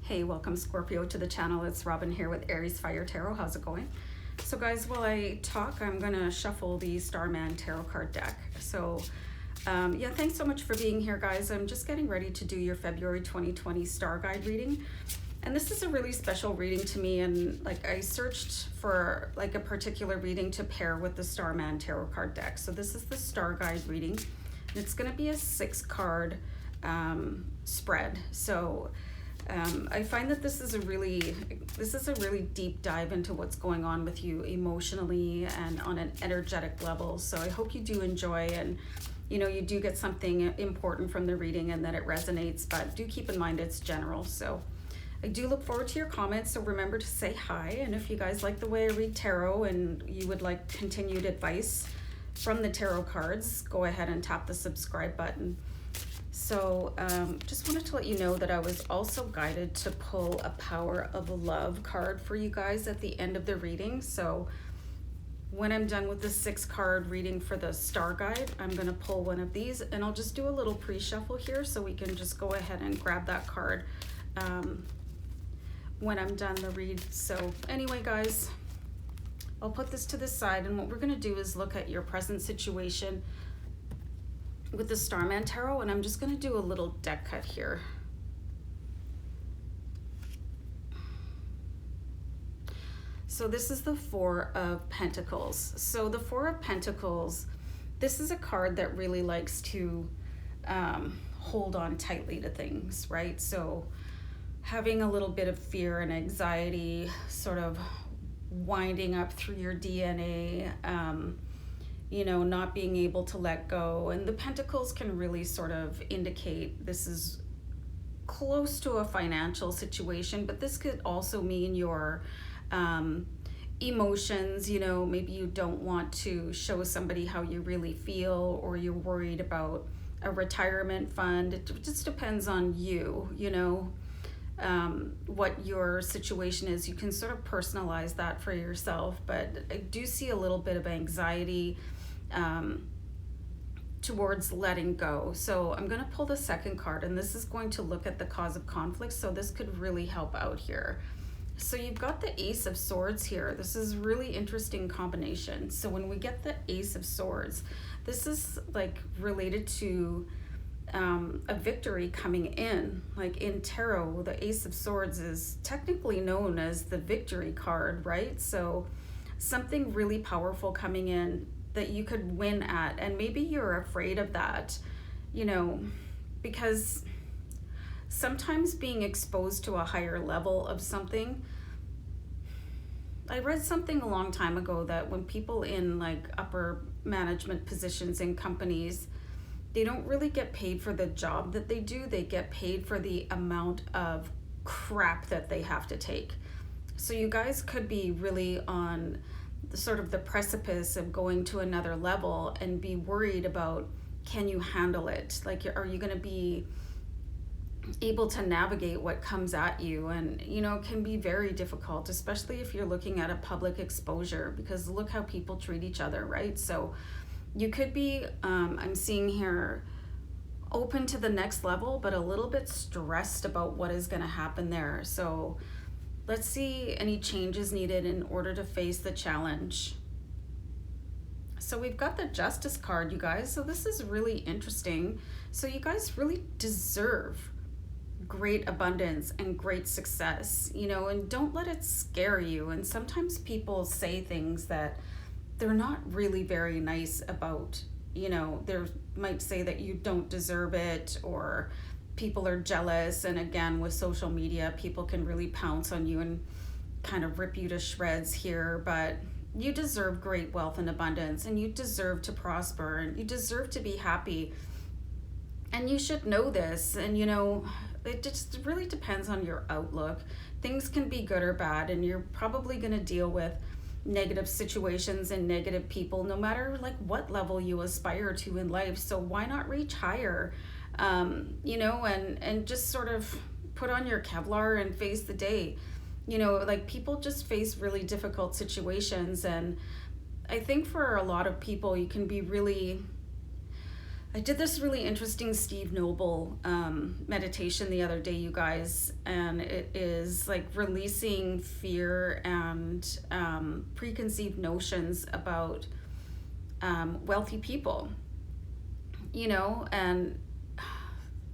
Hey, welcome Scorpio to the channel. It's Robin here with AriesFireTarot. How's it going? So guys, while I talk, I'm gonna shuffle the Starman tarot card deck. So yeah, thanks so much for being here, guys. I'm just getting ready to do your February 2020 StarGuide reading. And this is a really special reading to me, and like I searched for like a particular reading to pair with the Starman tarot card deck. So this is the StarGuide reading. And it's gonna be a 6-card spread. So I find that this is a really deep dive into what's going on with you emotionally and on an energetic level. So I hope you do enjoy, and you know, you do get something important from the reading and that it resonates, but do keep in mind it's general. So I do look forward to your comments, so remember to say hi. And if you guys like the way I read tarot and you would like continued advice from the tarot cards, go ahead and tap the subscribe button. So just wanted to let you know that I was also guided to pull a Power of Love card for you guys at the end of the reading. So when I'm done with the 6-card reading for the StarGuide, I'm going to pull one of these, and I'll just do a little pre-shuffle here so we can just go ahead and grab that card when I'm done the read. So anyway, guys, I'll put this to the side, and what we're going to do is look at your present situation with the Starman Tarot, and I'm just going to do a little deck cut here. So this is the 4 of Pentacles. So the 4 of Pentacles, this is a card that really likes to hold on tightly to things, right? So having a little bit of fear and anxiety sort of winding up through your DNA, you know, not being able to let go. And the Pentacles can really sort of indicate this is close to a financial situation, but this could also mean your emotions. You know, maybe you don't want to show somebody how you really feel, or you're worried about a retirement fund. It just depends on you, you know, what your situation is. You can sort of personalize that for yourself, but I do see a little bit of anxiety towards letting go. So I'm going to pull the 2nd card, and this is going to look at the cause of conflict. So this could really help out here. So you've got the Ace of Swords here. This is really interesting combination. So when we get the Ace of Swords, this is like related to a victory coming in. Like in tarot, the Ace of Swords is technically known as the victory card, right? So something really powerful coming in that you could win at, and maybe you're afraid of that, you know, because sometimes being exposed to a higher level of something, I read something a long time ago that when people in like upper management positions in companies, they don't really get paid for the job that they do, they get paid for the amount of crap that they have to take. So you guys could be really on sort of the precipice of going to another level and be worried about, can you handle it? Like, are you going to be able to navigate what comes at you? And you know, it can be very difficult, especially if you're looking at a public exposure, because look how people treat each other, right? So you could be I'm seeing here open to the next level, but a little bit stressed about what is going to happen there. So let's see any changes needed in order to face the challenge. So we've got the Justice card, you guys. So this is really interesting. So you guys really deserve great abundance and great success, you know, and don't let it scare you. And sometimes people say things that they're not really very nice about, you know, they might say that you don't deserve it, or people are jealous. And again, with social media, people can really pounce on you and kind of rip you to shreds here. But you deserve great wealth and abundance, and you deserve to prosper, and you deserve to be happy. And you should know this. And you know, it just really depends on your outlook. Things can be good or bad, and you're probably going to deal with negative situations and negative people, no matter like what level you aspire to in life. So why not reach higher? You know, and just sort of put on your Kevlar and face the day. You know, like people just face really difficult situations, and I think for a lot of people you can be really I did this really interesting Steve Noble meditation the other day, you guys, and it is like releasing fear and preconceived notions about wealthy people, you know, and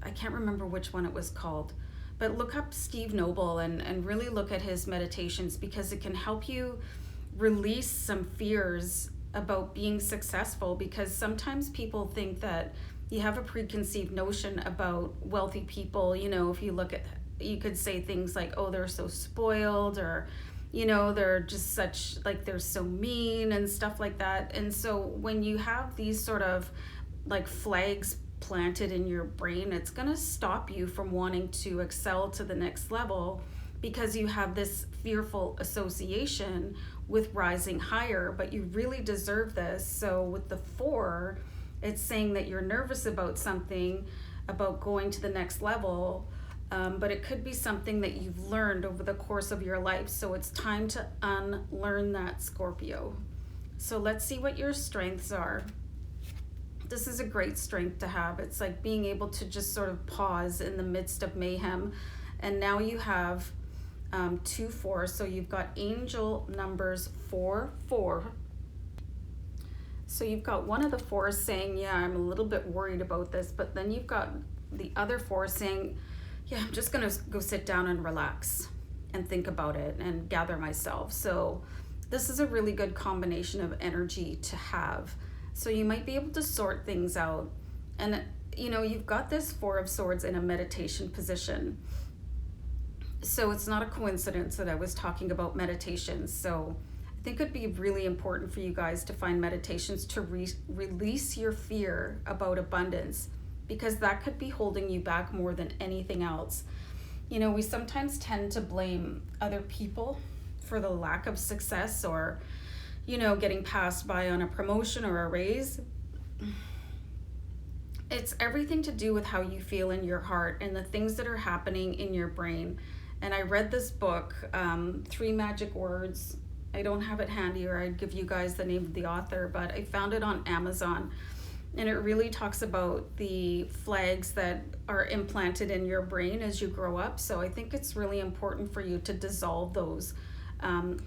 I can't remember which one it was called, but look up Steve Noble and really look at his meditations, because it can help you release some fears about being successful, because sometimes people think that you have a preconceived notion about wealthy people. You know, if you look at, you could say things like, oh, they're so spoiled, or, you know, they're just such, like, they're so mean and stuff like that. And so when you have these sort of like flags planted in your brain, it's going to stop you from wanting to excel to the next level, because you have this fearful association with rising higher, but you really deserve this. So with the 4, it's saying that you're nervous about something, about going to the next level, but it could be something that you've learned over the course of your life. So it's time to unlearn that, Scorpio. So let's see what your strengths are. This is a great strength to have. It's like being able to just sort of pause in the midst of mayhem. And now you have 2 4, so you've got angel numbers 4 4. So you've got one of the 4s saying, yeah, I'm a little bit worried about this, but then you've got the other 4 saying, yeah, I'm just gonna go sit down and relax and think about it and gather myself. So this is a really good combination of energy to have. So you might be able to sort things out. And you know, you've got this 4 of Swords in a meditation position. So it's not a coincidence that I was talking about meditations. So I think it'd be really important for you guys to find meditations to release your fear about abundance, because that could be holding you back more than anything else. You know, we sometimes tend to blame other people for the lack of success, or, you know, getting passed by on a promotion or a raise. It's everything to do with how you feel in your heart and the things that are happening in your brain. And I read this book, 3 Magic Words. I don't have it handy, or I'd give you guys the name of the author, but I found it on Amazon. And it really talks about the flags that are implanted in your brain as you grow up. So I think it's really important for you to dissolve those,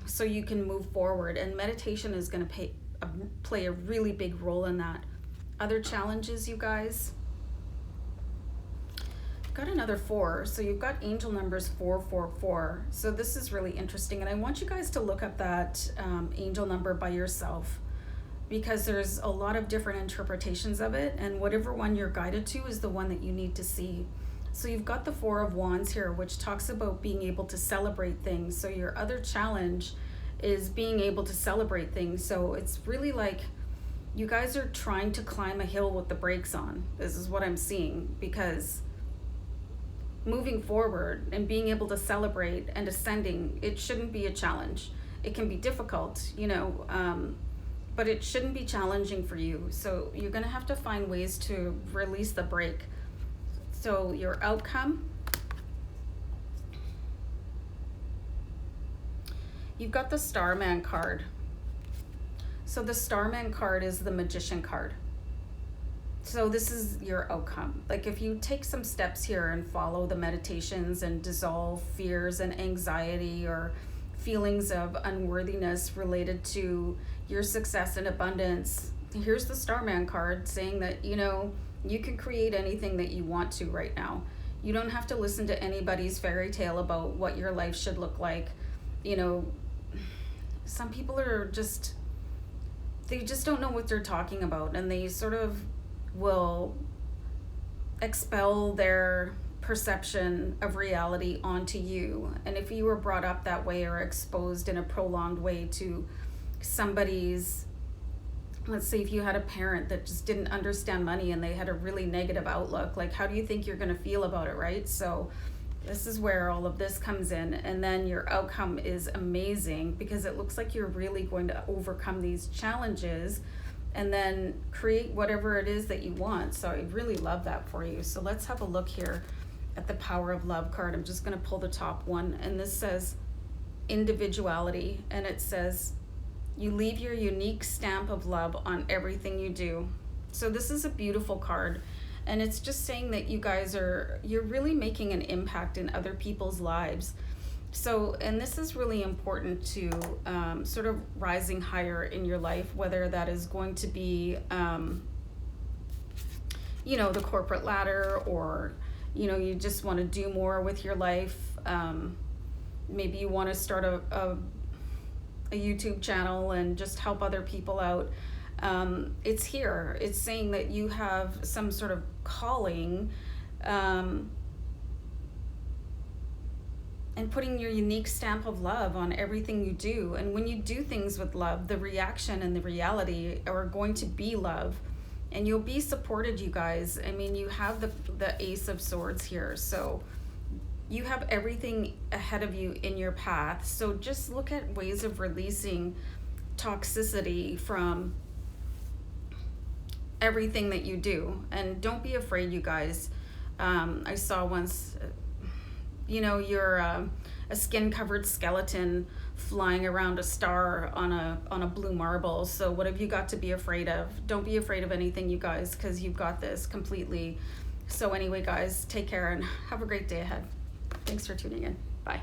so you can move forward. And meditation is going to play a really big role in that. Other challenges, you guys? Got another 4, so you've got angel numbers 444. So this is really interesting, and I want you guys to look up that angel number by yourself, because there's a lot of different interpretations of it, and whatever one you're guided to is the one that you need to see. So you've got the 4 of Wands here, which talks about being able to celebrate things. So your other challenge is being able to celebrate things. So it's really like you guys are trying to climb a hill with the brakes on. This is what I'm seeing, because moving forward and being able to celebrate and ascending, it shouldn't be a challenge. It can be difficult, you know, but it shouldn't be challenging for you. So you're going to have to find ways to release the brake. So your outcome, you've got the Starman card. So the Starman card is the Magician card. So this is your outcome. Like, if you take some steps here and follow the meditations and dissolve fears and anxiety or feelings of unworthiness related to your success and abundance, here's the Starman card saying that, you know, you can create anything that you want to right now. You don't have to listen to anybody's fairy tale about what your life should look like. You know, some people are just, they just don't know what they're talking about, and they sort of will expel their perception of reality onto you. And if you were brought up that way or exposed in a prolonged way to somebody's, let's say if you had a parent that just didn't understand money and they had a really negative outlook, like, how do you think you're going to feel about it, right? So this is where all of this comes in. And then your outcome is amazing, because it looks like you're really going to overcome these challenges and then create whatever it is that you want. So I really love that for you. So let's have a look here at the Power of Love card. I'm just going to pull the top one, and this says individuality, and it says you leave your unique stamp of love on everything you do. So this is a beautiful card, and it's just saying that you guys you're really making an impact in other people's lives. So, and this is really important to sort of rising higher in your life, whether that is going to be, you know, the corporate ladder, or, you know, you just want to do more with your life. Maybe you want to start a YouTube channel and just help other people out. It's here. It's saying that you have some sort of calling, and putting your unique stamp of love on everything you do. And when you do things with love, the reaction and the reality are going to be love, and you'll be supported, you guys. I mean, you have the Ace of Swords here, so you have everything ahead of you in your path. So just look at ways of releasing toxicity from everything that you do, and don't be afraid, you guys. I saw once, you know, you're a skin-covered skeleton flying around a star on a blue marble. So what have you got to be afraid of? Don't be afraid of anything, you guys, because you've got this completely. So anyway, guys, take care and have a great day ahead. Thanks for tuning in. Bye.